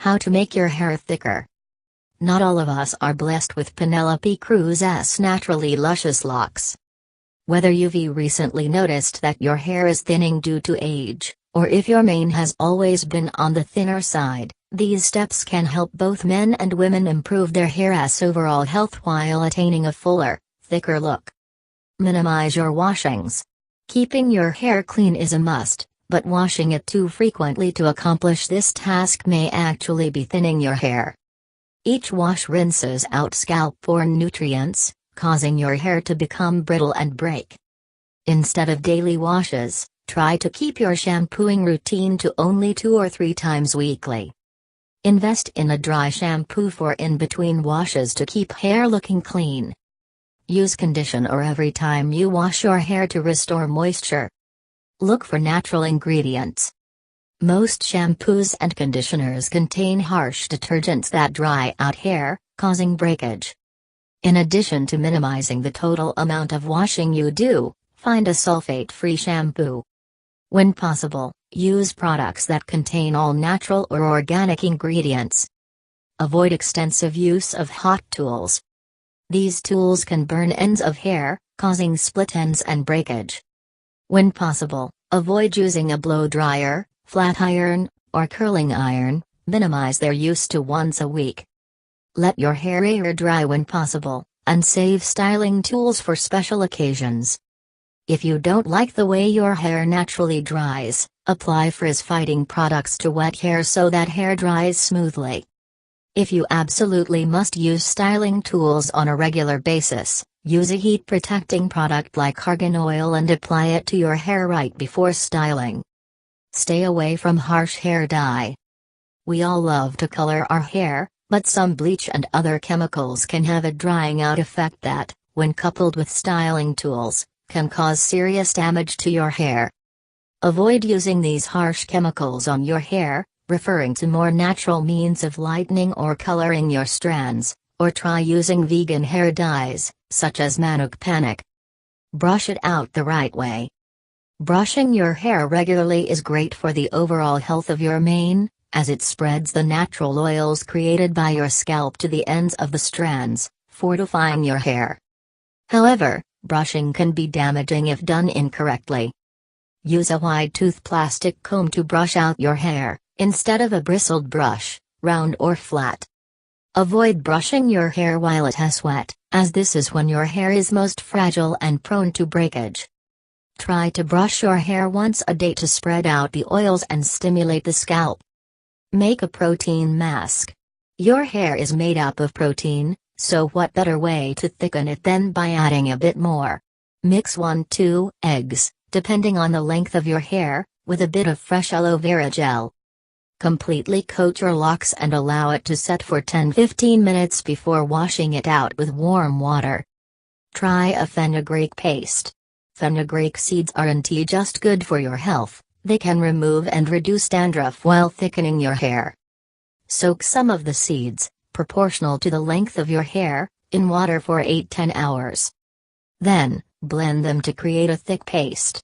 How to make your hair thicker. Not all of us are blessed with Penelope Cruz's naturally luscious locks. Whether you've recently noticed that your hair is thinning due to age, or if your mane has always been on the thinner side, these steps can help both men and women improve their hair's overall health while attaining a fuller, thicker look. Minimize your washings. Keeping your hair clean is a must, but washing it too frequently to accomplish this task may actually be thinning your hair. Each wash rinses out scalp-borne nutrients, causing your hair to become brittle and break. Instead of daily washes, try to keep your shampooing routine to only 2 or 3 times weekly. Invest in a dry shampoo for in-between washes to keep hair looking clean. Use conditioner every time you wash your hair to restore moisture. Look for natural ingredients. Most shampoos and conditioners contain harsh detergents that dry out hair, causing breakage. In addition to minimizing the total amount of washing you do, find a sulfate-free shampoo. When possible, use products that contain all natural or organic ingredients. Avoid extensive use of hot tools. These tools can burn ends of hair, causing split ends and breakage. When possible, avoid using a blow dryer, flat iron, or curling iron. Minimize their use to once a week. Let your hair air dry when possible, and save styling tools for special occasions. If you don't like the way your hair naturally dries, apply frizz-fighting products to wet hair so that hair dries smoothly. If you absolutely must use styling tools on a regular basis, use a heat-protecting product like argan oil and apply it to your hair right before styling. Stay away from harsh hair dye. We all love to color our hair, but some bleach and other chemicals can have a drying out effect that, when coupled with styling tools, can cause serious damage to your hair. Avoid using these harsh chemicals on your hair, referring to more natural means of lightening or coloring your strands, or try using vegan hair dyes, such as Manuk Panic. Brush it out the right way. Brushing your hair regularly is great for the overall health of your mane, as it spreads the natural oils created by your scalp to the ends of the strands, fortifying your hair. However, brushing can be damaging if done incorrectly. Use a wide-tooth plastic comb to brush out your hair, instead of a bristled brush, round or flat. Avoid brushing your hair while it is wet, as this is when your hair is most fragile and prone to breakage. Try to brush your hair once a day to spread out the oils and stimulate the scalp. Make a protein mask. Your hair is made up of protein, so what better way to thicken it than by adding a bit more? Mix 1-2 eggs, depending on the length of your hair, with a bit of fresh aloe vera gel. Completely coat your locks and allow it to set for 10-15 minutes before washing it out with warm water. Try a fenugreek paste. Fenugreek seeds aren't just good for your health, they can remove and reduce dandruff while thickening your hair. Soak some of the seeds, proportional to the length of your hair, in water for 8-10 hours. Then, blend them to create a thick paste.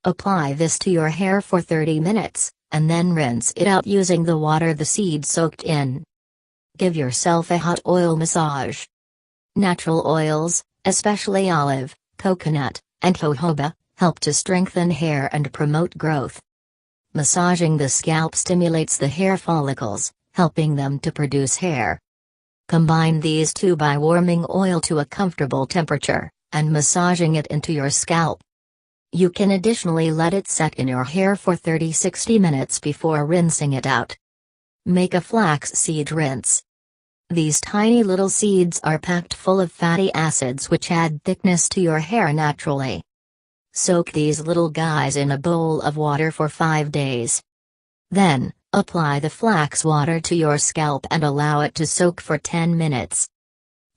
Apply this to your hair for 30 minutes, and then rinse it out using the water the seeds soaked in. Give yourself a hot oil massage. Natural oils, especially olive, coconut, and jojoba, help to strengthen hair and promote growth. Massaging the scalp stimulates the hair follicles, helping them to produce hair. Combine these two by warming oil to a comfortable temperature, and massaging it into your scalp. You can additionally let it set in your hair for 30-60 minutes before rinsing it out. Make a flax seed rinse. These tiny little seeds are packed full of fatty acids which add thickness to your hair naturally. Soak these little guys in a bowl of water for 5 days. Then, apply the flax water to your scalp and allow it to soak for 10 minutes.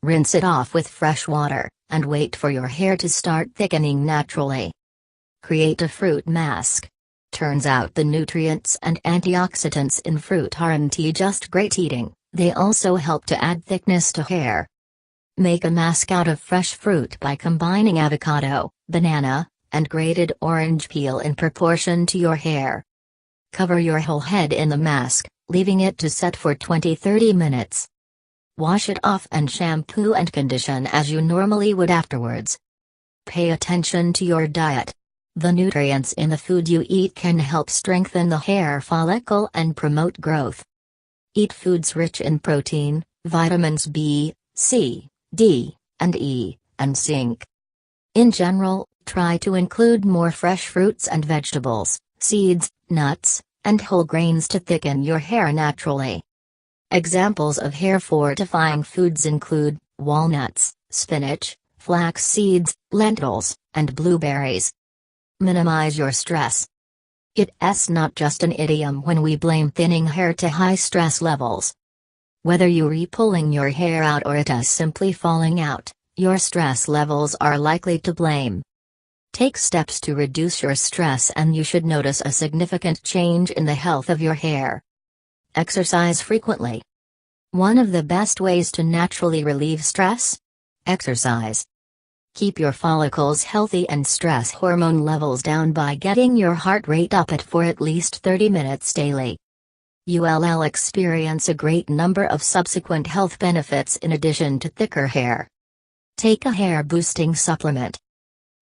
Rinse it off with fresh water, and wait for your hair to start thickening naturally. Create a fruit mask. Turns out the nutrients and antioxidants in fruit aren't just great eating, they also help to add thickness to hair. Make a mask out of fresh fruit by combining avocado, banana, and grated orange peel in proportion to your hair. Cover your whole head in the mask, leaving it to set for 20-30 minutes. Wash it off and shampoo and condition as you normally would afterwards. Pay attention to your diet. The nutrients in the food you eat can help strengthen the hair follicle and promote growth. Eat foods rich in protein, vitamins B, C, D, and E, and zinc. In general, try to include more fresh fruits and vegetables, seeds, nuts, and whole grains to thicken your hair naturally. Examples of hair fortifying foods include walnuts, spinach, flax seeds, lentils, and blueberries. Minimize your stress. It's not just an idiom when we blame thinning hair to high stress levels. Whether you're pulling your hair out or it is simply falling out, your stress levels are likely to blame. Take steps to reduce your stress and you should notice a significant change in the health of your hair. Exercise frequently. One of the best ways to naturally relieve stress? Exercise. Keep your follicles healthy and stress hormone levels down by getting your heart rate up for at least 30 minutes daily. You'll experience a great number of subsequent health benefits in addition to thicker hair. Take a hair boosting supplement.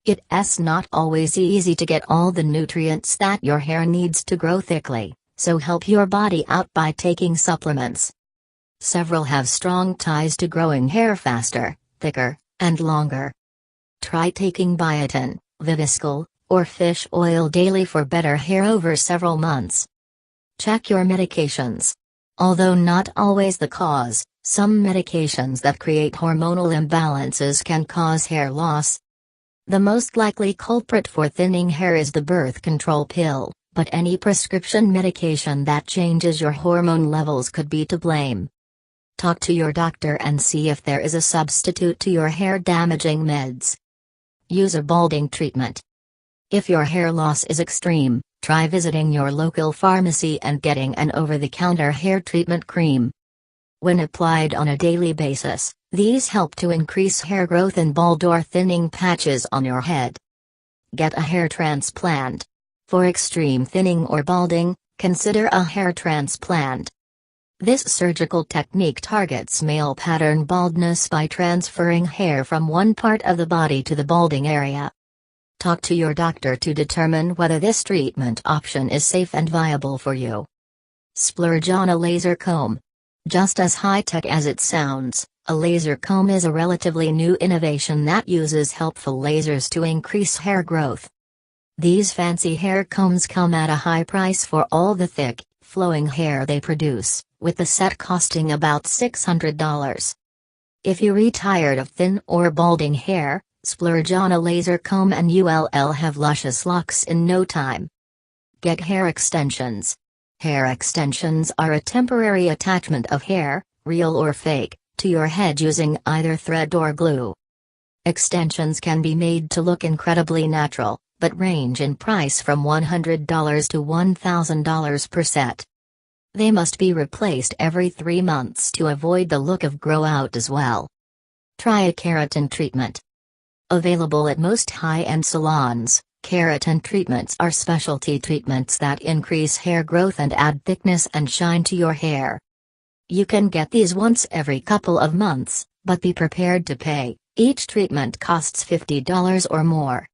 It's not always easy to get all the nutrients that your hair needs to grow thickly, so help your body out by taking supplements. Several have strong ties to growing hair faster, thicker, and longer. Try taking biotin, Viviscal, or fish oil daily for better hair over several months. Check your medications. Although not always the cause, some medications that create hormonal imbalances can cause hair loss. The most likely culprit for thinning hair is the birth control pill, but any prescription medication that changes your hormone levels could be to blame. Talk to your doctor and see if there is a substitute to your hair-damaging meds. Use a balding treatment. If your hair loss is extreme, try visiting your local pharmacy and getting an over-the-counter hair treatment cream. When applied on a daily basis, these help to increase hair growth in bald or thinning patches on your head. Get a hair transplant. For extreme thinning or balding, consider a hair transplant. This surgical technique targets male pattern baldness by transferring hair from one part of the body to the balding area. Talk to your doctor to determine whether this treatment option is safe and viable for you. Splurge on a laser comb. Just as high-tech as it sounds, a laser comb is a relatively new innovation that uses helpful lasers to increase hair growth. These fancy hair combs come at a high price for all the thick, flowing hair they produce, with the set costing about $600. If you're tired of thin or balding hair, splurge on a laser comb and you'll have luscious locks in no time. Get hair extensions. Hair extensions are a temporary attachment of hair, real or fake, to your head using either thread or glue. Extensions can be made to look incredibly natural, but range in price from $100 to $1,000 per set. They must be replaced every 3 months to avoid the look of grow out as well. Try a keratin treatment. Available at most high-end salons, keratin treatments are specialty treatments that increase hair growth and add thickness and shine to your hair. You can get these once every couple of months, but be prepared to pay. Each treatment costs $50 or more.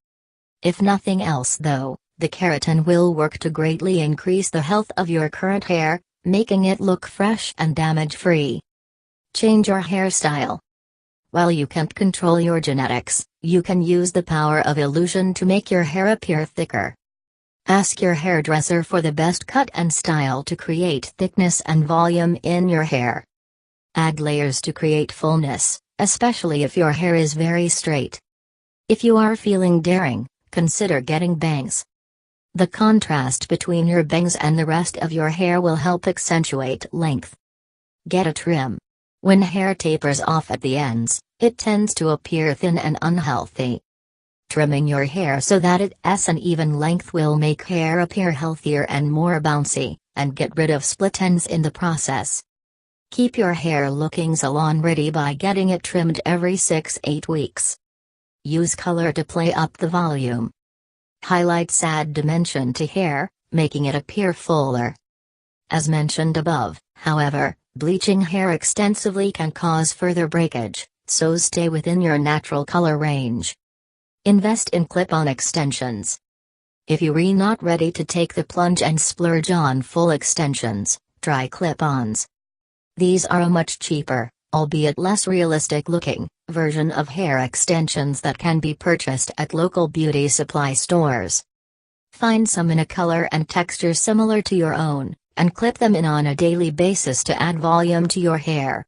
If nothing else though, the keratin will work to greatly increase the health of your current hair, making it look fresh and damage-free. Change your hairstyle. While you can't control your genetics, you can use the power of illusion to make your hair appear thicker. Ask your hairdresser for the best cut and style to create thickness and volume in your hair. Add layers to create fullness, especially if your hair is very straight. If you are feeling daring, consider getting bangs. The contrast between your bangs and the rest of your hair will help accentuate length. Get a trim. When hair tapers off at the ends, it tends to appear thin and unhealthy. Trimming your hair so that it's an even length will make hair appear healthier and more bouncy, and get rid of split ends in the process. Keep your hair looking salon ready by getting it trimmed every 6-8 weeks. Use color to play up the volume. Highlights add dimension to hair, making it appear fuller. As mentioned above, however, bleaching hair extensively can cause further breakage, so stay within your natural color range. Invest in clip-on extensions. If you're not ready to take the plunge and splurge on full extensions, try clip-ons. These are a much cheaper, albeit less realistic looking, version of hair extensions that can be purchased at local beauty supply stores. Find some in a color and texture similar to your own, and clip them in on a daily basis to add volume to your hair.